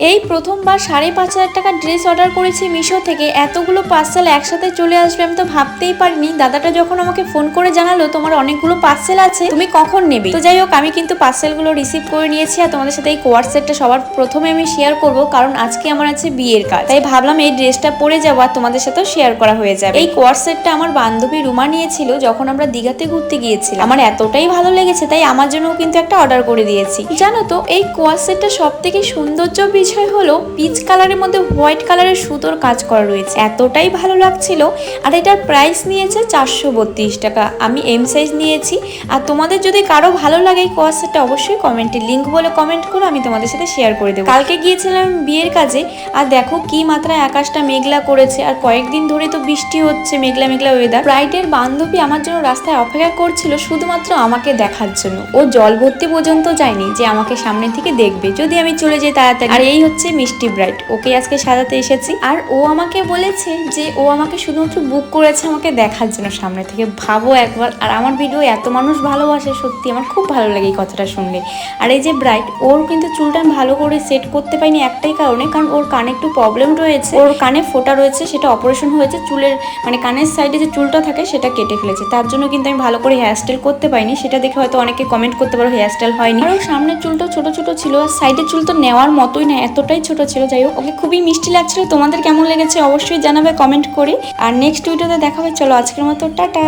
এই প্রথমবার 5,500 টাকার ড্রেস অর্ডার করেছি মিশো থেকে। এতগুলো পার্সেল একসাথে চলে আসবে আমি তো ভাবতেই পারিনি। দাদাটা যখন আমাকে ফোন করে জানালো তোমার অনেকগুলো পার্সেল আছে, তুমি কখন নেবে, তো যাই হোক আমি কিন্তু পার্সেলগুলো রিসিভ করে নিয়েছি। আর তোমাদের সাথে এই কোয়ার সেটটা সবার প্রথমে আমি শেয়ার করব, কারণ আজকে আমার আছে বিয়ের কাজ, তাই ভাবলাম এই ড্রেসটা পরে যাবো আর তোমাদের সাথেও শেয়ার করা হয়ে যাবে। এই কোয়ার সেটটা আমার বান্ধবী রুমা নিয়েছিল যখন আমরা দীঘাতে ঘুরতে গিয়েছিলাম। আমার এতটাই ভালো লেগেছে তাই আমার জন্য কিন্তু একটা অর্ডার করে দিয়েছি। জানো তো এই কোয়ার সেটটা সব থেকে সৌন্দর্য বিষয় হলো পিচ কালারের মধ্যে হোয়াইট কালারের সুতোর কাজ করা রয়েছে, এতটাই ভালো লাগছিল। আর এটার প্রাইস নিয়েছে 432 টাকা। আমি এম সাইজ নিয়েছি। আর তোমাদের যদি কারো ভালো লাগে এই কোয়ার সেটটা অবশ্যই কমেন্টে লিঙ্ক বলে কমেন্ট করো, আমি তোমাদের সাথে শেয়ার করে দেবো। কালকে গিয়েছিলাম বিয়ের কাজে আর দেখো কি মাত্রায় আকাশটা মেঘলা করেছে, আর কয়েকদিন ধরে তো বৃষ্টি হচ্ছে, মেঘলা মেঘলা ওয়েদার। ব্রাইডের বান্ধবী আমার জন্য রাস্তায় অপেক্ষা করছিল শুধুমাত্র আমাকে দেখার জন্য। ও জল ভর্তি পর্যন্ত যায়নি যে আমাকে সামনে থেকে দেখবে যদি আমি চলে যাই তাড়াতাড়ি। আর এই হচ্ছে মিষ্টি ব্রাইড, ওকে আজকে সাজাতে এসেছি। আর ও আমাকে বলেছে যে ও আমাকে শুধুমাত্র বুক করেছে আমাকে দেখার জন্য সামনে থেকে, ভাবো একবার। আর আমার ভিডিও এত মানুষ ভালোবাসে, সত্যি আমার খুব ভালো লাগে এই কথাটা শুনলে। আর এই যে ব্রাইড, ওর কিন্তু চুলটা ভালো করে সেট করতে পারিনি একটাই কারণে, কারণ ওর কানে একটু প্রবলেম রয়েছে, ওর কানে ফোঁটা রয়েছে, সেটা অপারেশন হয়েছে। চুলের মানে কানের সাইডে যে চুলটা থাকে সেটা কেটে ফেলেছে, তার জন্য কিন্তু আমি ভালো করে হেয়ার স্টাইল করতে পারিনি। সেটা দেখে হয়তো অনেকে কমেন্ট করতে পারো হেয়ার স্টাইল হয়নি। আর সামনের চুলটা ছোট ছোট ছিল, আর সাইডের চুল তো নেওয়ার মতোই না, এতটাই ছোট ছিল। যাই হোক ওকে খুবই মিষ্টি লাগছিল। তোমাদের কেমন লেগেছে অবশ্যই জানাবে কমেন্ট করে। আর নেক্সট ভিডিওতে দেখা হবে। চলো আজকের মতো টাটা।